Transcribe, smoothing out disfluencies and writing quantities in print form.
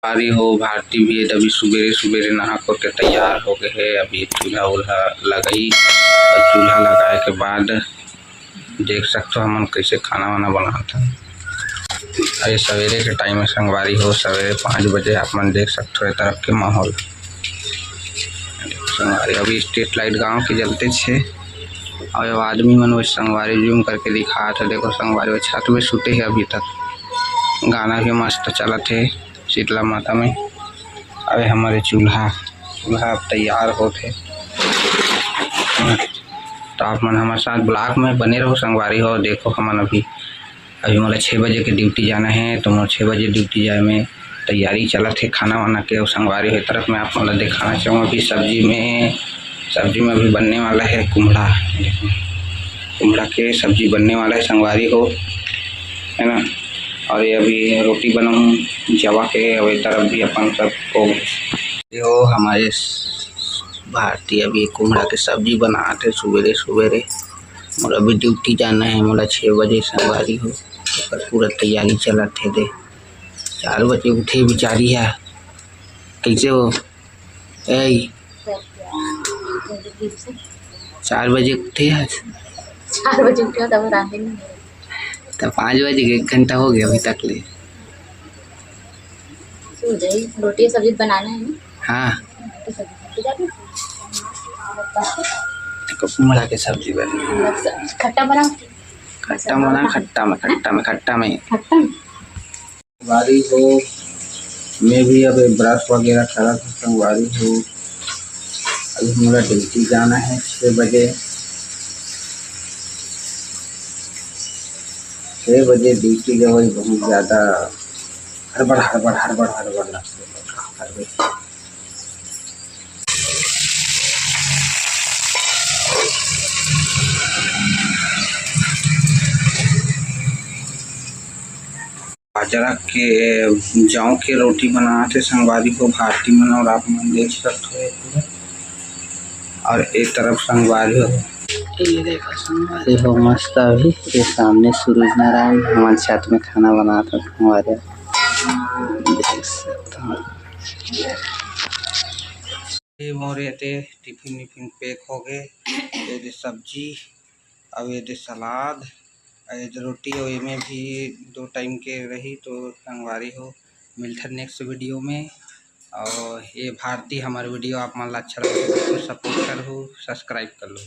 रही हो भारती भी अभी सुबेरे सुबेरे नहा को के तैयार हो गए है। अभी चूल्हा उल्हा लगाई और चूल्हा लगाए के बाद देख सकते हो हमन कैसे खाना वाना बनाता है। अरे सवेरे के टाइम में संगवारी हो सवेरे 5 बजे आप मन देख सकते हो ए तरफ के माहौल संगवारी। अभी स्ट्रीट लाइट गांव के जलते छे और आदमी मन वो संगवारी जूम करके दिखा था। देखो संगवारी छत में सुते है अभी तक। गाना भी मस्त चलत है शीतला माता में। अरे हमारे चूल्हा अब तैयार होते तो आप मन हमारे साथ ब्लॉग में बने रहो संगवारी हो। देखो हमन अभी मोला 6 बजे के ड्यूटी जाना है तो मोला 6 बजे ड्यूटी जाए में तैयारी चलत है खाना वाना के। और संगवारी हो तरफ मैं आप मन दिखाना चाहूँगा कि सब्जी में अभी बनने वाला है कुम्हड़ा। कुम्हड़ा के सब्जी बनने वाला है संगवारी हो, है ना। और ये अभी रोटी बनाऊँ जवा के। और इस तरफ भी अपन सबको यो हमारे भारतीय अभी कुम्हड़ा के सब्जी बनाते सुबेरे सुबेरे। मोला अभी ड्यूटी जाना है, मोला 6 बजे संगवारी हो तो पूरा तैयारी चलत है। दे 4 बजे उठे बिचारी है। कैसे हो 4 बजे उठे है। 4 बजे उठे तब तो 5 बजे 1 घंटा हो गया अभी तक ले। रोटी सब्जी बनाना है ना। हाँ कुम्हड़ा के सब्जी बनी। खट्टा बना खट्टा में संगवारी हो। मैं भी अब ब्रश वगैरह करा था संगवारी हो। अभी मेरा ड्यूटी जाना है 6 बजे। 6 बजे ड्यूटी जो है बहुत ज़्यादा हड़बड़ लगती है। बाजरा के जौ के रोटी बनाते संगवारी को भारती मन। और आप मन देख सकते हो और एक तरफ संगवारी हो ये देखो संगवारी हो मस्त। अभी ये सामने सूरज नारायण हमारे साथ में खाना बनाता हमारे देख सकते हो। ये मोरे टिफिन पैक हो गए। ये सब्जी और ये सलाद रोटी और में भी 2 टाइम के रही। तो संगवारी हो मिलते नेक्स्ट वीडियो में। और ये भारती हमारे वीडियो आप मन ला अच्छा लगे तो सपोर्ट करो सब्सक्राइब कर लो।